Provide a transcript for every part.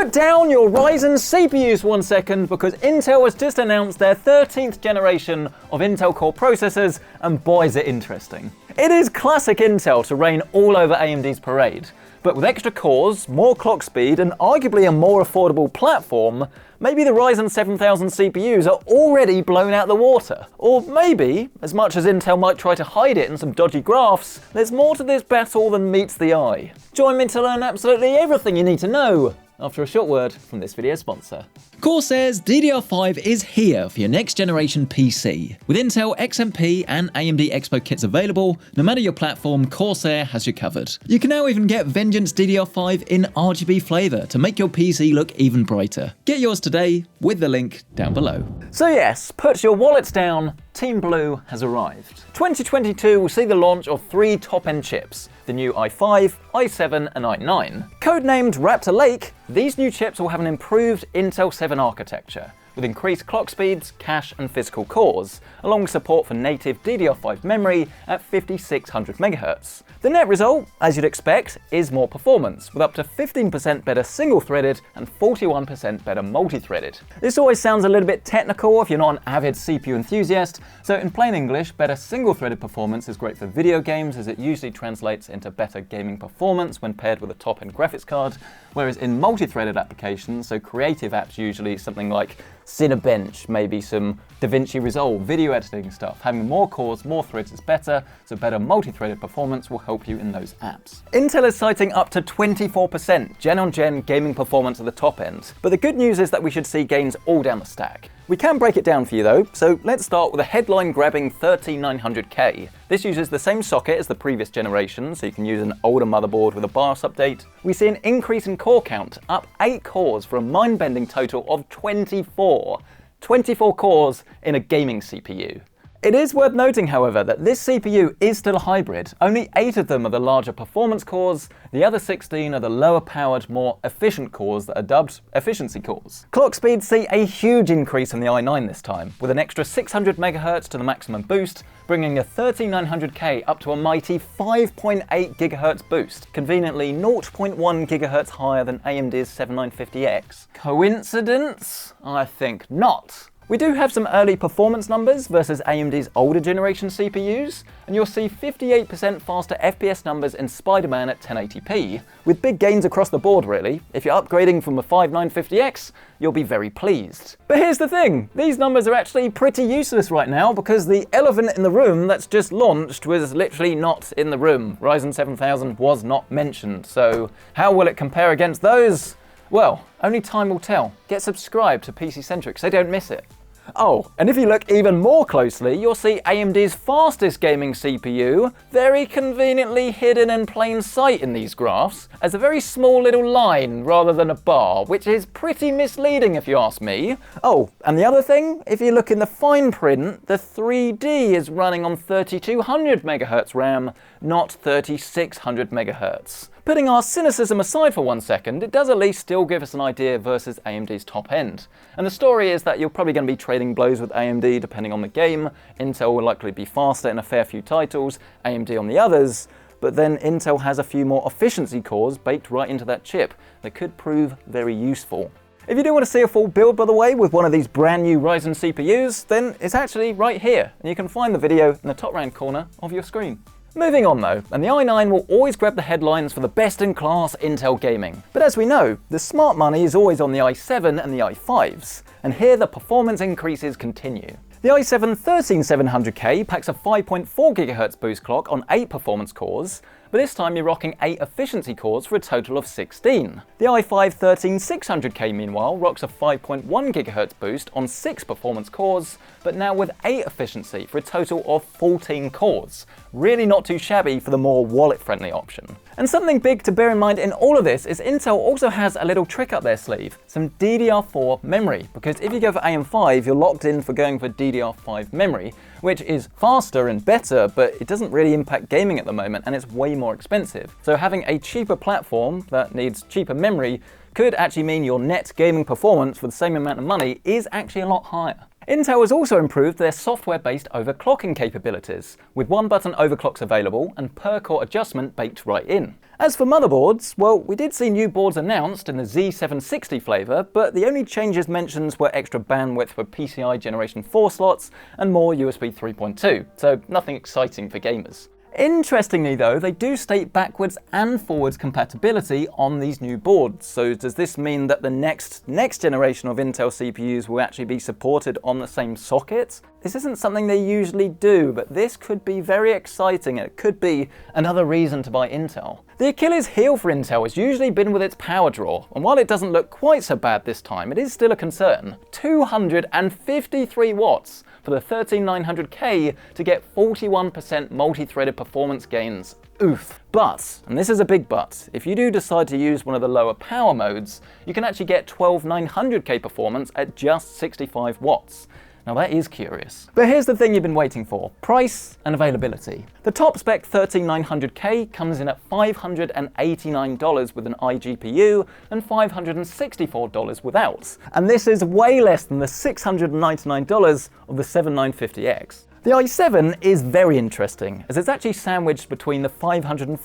Put down your Ryzen CPUs for 1 second, because Intel has just announced their 13th generation of Intel Core processors, and boy is it interesting. It is classic Intel to reign all over AMD's parade, but with extra cores, more clock speed, and arguably a more affordable platform, maybe the Ryzen 7000 CPUs are already blown out the water. Or maybe, as much as Intel might try to hide it in some dodgy graphs, there's more to this battle than meets the eye. Join me to learn absolutely everything you need to know after a short word from this video's sponsor. Corsair's DDR5 is here for your next generation PC. With Intel XMP and AMD Expo kits available, no matter your platform, Corsair has you covered. You can now even get Vengeance DDR5 in RGB flavour to make your PC look even brighter. Get yours today with the link down below. So yes, put your wallets down, Team Blue has arrived. 2022 will see the launch of 3 top-end chips, the new i5, i7 and i9. Codenamed Raptor Lake, these new chips will have an improved Intel 7 architecture, with increased clock speeds, cache and physical cores, along with support for native DDR5 memory at 5600 MHz. The net result, as you'd expect, is more performance, with up to 15% better single-threaded and 41% better multi-threaded. This always sounds a little bit technical if you're not an avid CPU enthusiast, so in plain English, better single-threaded performance is great for video games, as it usually translates into better gaming performance when paired with a top-end graphics card, whereas in multi-threaded applications, so creative apps usually, something like Cinebench, maybe some DaVinci Resolve, video editing stuff. Having more cores, more threads is better, so better multi-threaded performance will help you in those apps. Intel is citing up to 24% gen-on-gen gaming performance at the top end, but the good news is that we should see gains all down the stack. We can break it down for you though, so let's start with a headline-grabbing 13900K. This uses the same socket as the previous generation, so you can use an older motherboard with a BIOS update. We see an increase in core count, up 8 cores for a mind-bending total of 24. 24 cores in a gaming CPU. It is worth noting, however, that this CPU is still a hybrid. Only 8 of them are the larger performance cores, the other 16 are the lower powered, more efficient cores that are dubbed efficiency cores. Clock speeds see a huge increase in the i9 this time, with an extra 600 MHz to the maximum boost, bringing a 13900K up to a mighty 5.8 GHz boost, conveniently 0.1 GHz higher than AMD's 7950X. Coincidence? I think not. We do have some early performance numbers versus AMD's older generation CPUs, and you'll see 58% faster FPS numbers in Spider-Man at 1080p, with big gains across the board really. If you're upgrading from a 5950X, you'll be very pleased. But here's the thing, these numbers are actually pretty useless right now, because the elephant in the room that's just launched was literally not in the room. Ryzen 7000 was not mentioned, so how will it compare against those? Well, only time will tell. Get subscribed to PC Centric so don't miss it. Oh, and if you look even more closely, you'll see AMD's fastest gaming CPU very conveniently hidden in plain sight in these graphs as a very small little line rather than a bar, which is pretty misleading if you ask me. Oh, and the other thing, if you look in the fine print, the 3D is running on 3200 MHz RAM, not 3600 MHz. Putting our cynicism aside for 1 second, it does at least still give us an idea versus AMD's top end. And the story is that you're probably going to be trading blows with AMD depending on the game. Intel will likely be faster in a fair few titles, AMD on the others, but then Intel has a few more efficiency cores baked right into that chip that could prove very useful. If you do want to see a full build, by the way, with one of these brand new Ryzen CPUs, then it's actually right here, and you can find the video in the top right corner of your screen. Moving on though, and the i9 will always grab the headlines for the best-in-class Intel gaming. But as we know, the smart money is always on the i7 and the i5s, and here the performance increases continue. The i7 13700K packs a 5.4 GHz boost clock on 8 performance cores, but this time you're rocking 8 efficiency cores for a total of 16. The i5 13600K meanwhile rocks a 5.1 GHz boost on 6 performance cores, but now with 8 efficiency for a total of 14 cores. Really not too shabby for the more wallet-friendly option. And something big to bear in mind in all of this is Intel also has a little trick up their sleeve, some DDR4 memory, because if you go for AM5, you're locked in for going for DDR5 memory, which is faster and better, but it doesn't really impact gaming at the moment, and it's way more expensive. So having a cheaper platform that needs cheaper memory could actually mean your net gaming performance for the same amount of money is actually a lot higher. Intel has also improved their software-based overclocking capabilities, with one-button overclocks available and per-core adjustment baked right in. As for motherboards, well, we did see new boards announced in the Z760 flavour, but the only changes mentioned were extra bandwidth for PCI Generation 4 slots and more USB 3.2, so nothing exciting for gamers. Interestingly though, they do state backwards and forwards compatibility on these new boards. So does this mean that the next generation of Intel CPUs will actually be supported on the same socket? This isn't something they usually do, but this could be very exciting. It could be another reason to buy Intel. The Achilles heel for Intel has usually been with its power draw, and while it doesn't look quite so bad this time, it is still a concern. 253 watts for the 13900K to get 41% multi-threaded performance gains. Oof. But, and this is a big but, if you do decide to use one of the lower power modes, you can actually get 12900K performance at just 65 watts. Now that is curious. But here's the thing you've been waiting for: price and availability. The top spec 13900K comes in at $589 with an iGPU and $564 without. And this is way less than the $699 of the 7950X. The i7 is very interesting, as it's actually sandwiched between the $549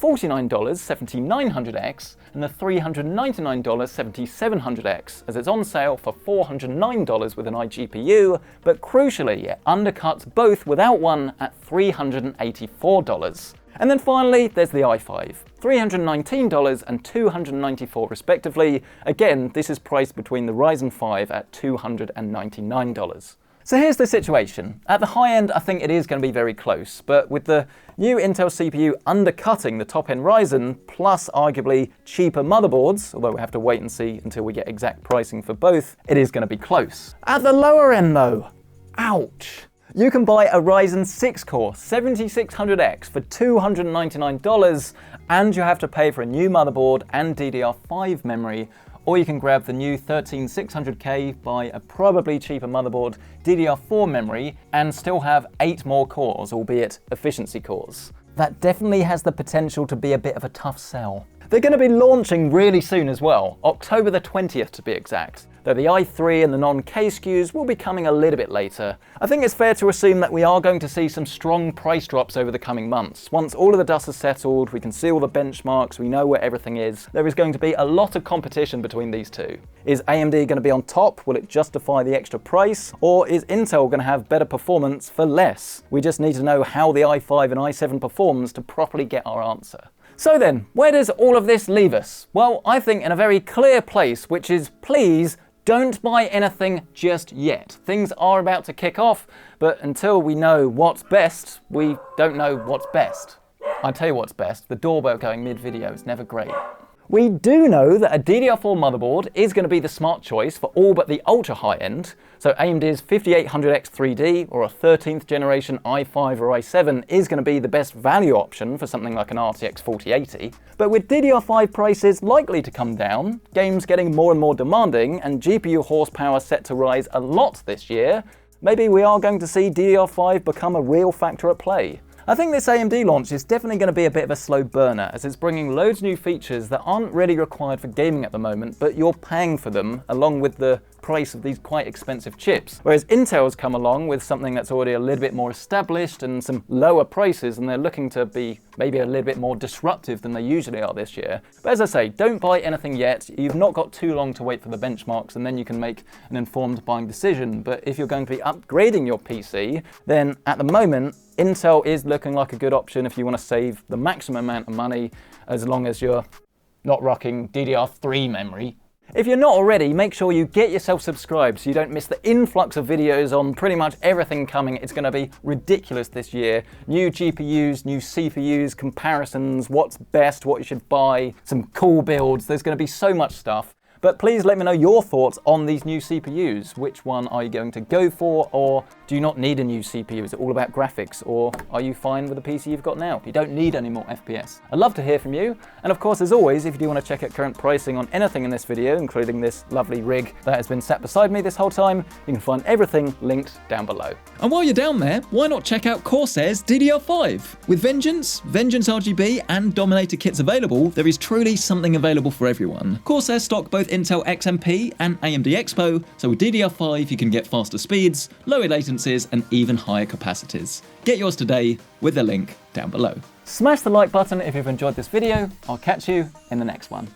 7900X and the $399 7700X, as it's on sale for $409 with an iGPU, but crucially it undercuts both without one at $384. And then finally, there's the i5, $319 and $294 respectively. Again, this is priced between the Ryzen 5 at $299. So here's the situation. At the high end, I think it is going to be very close, but with the new Intel CPU undercutting the top-end Ryzen, plus arguably cheaper motherboards, although we have to wait and see until we get exact pricing for both, it is going to be close. At the lower end though, ouch. You can buy a Ryzen 6-core 7600X for $299, and you have to pay for a new motherboard and DDR5 memory. Or you can grab the new 13600K, buy a probably cheaper motherboard, DDR4 memory, and still have 8 more cores, albeit efficiency cores. That definitely has the potential to be a bit of a tough sell. They're going to be launching really soon as well, October the 20th to be exact, though the i3 and the non-K SKUs will be coming a little bit later. I think it's fair to assume that we are going to see some strong price drops over the coming months. Once all of the dust has settled, we can see all the benchmarks, we know where everything is, there is going to be a lot of competition between these two. Is AMD going to be on top? Will it justify the extra price? Or is Intel going to have better performance for less? We just need to know how the i5 and i7 performs to properly get our answer. So then, where does all of this leave us? Well, I think in a very clear place, which is please don't buy anything just yet. Things are about to kick off, but until we know what's best, we don't know what's best. I'll tell you what's best, the doorbell going mid-video is never great. We do know that a DDR4 motherboard is going to be the smart choice for all but the ultra high end. So AMD's 5800X 3D or a 13th generation i5 or i7 is going to be the best value option for something like an RTX 4080. But with DDR5 prices likely to come down, games getting more and more demanding, and GPU horsepower set to rise a lot this year, maybe we are going to see DDR5 become a real factor at play. I think this AMD launch is definitely going to be a bit of a slow burner, as it's bringing loads of new features that aren't really required for gaming at the moment, but you're paying for them along with the price of these quite expensive chips. Whereas Intel's come along with something that's already a little bit more established and some lower prices, and they're looking to be maybe a little bit more disruptive than they usually are this year. But as I say, don't buy anything yet. You've not got too long to wait for the benchmarks, and then you can make an informed buying decision. But if you're going to be upgrading your PC, then at the moment, Intel is looking like a good option if you want to save the maximum amount of money, as long as you're not rocking DDR3 memory. If you're not already, make sure you get yourself subscribed so you don't miss the influx of videos on pretty much everything coming. It's going to be ridiculous this year. New GPUs, new CPUs, comparisons, what's best, what you should buy, some cool builds. There's going to be so much stuff. But please let me know your thoughts on these new CPUs. Which one are you going to go for, or do you not need a new CPU? Is it all about graphics, or are you fine with the PC you've got now? You don't need any more FPS. I'd love to hear from you. And of course, as always, if you do want to check out current pricing on anything in this video, including this lovely rig that has been sat beside me this whole time, you can find everything linked down below. And while you're down there, why not check out Corsair's DDR5? With Vengeance RGB and Dominator kits available, there is truly something available for everyone. Corsair stock both with Intel XMP and AMD Expo, so with DDR5 you can get faster speeds, lower latencies and even higher capacities. Get yours today with the link down below. Smash the like button if you've enjoyed this video. I'll catch you in the next one.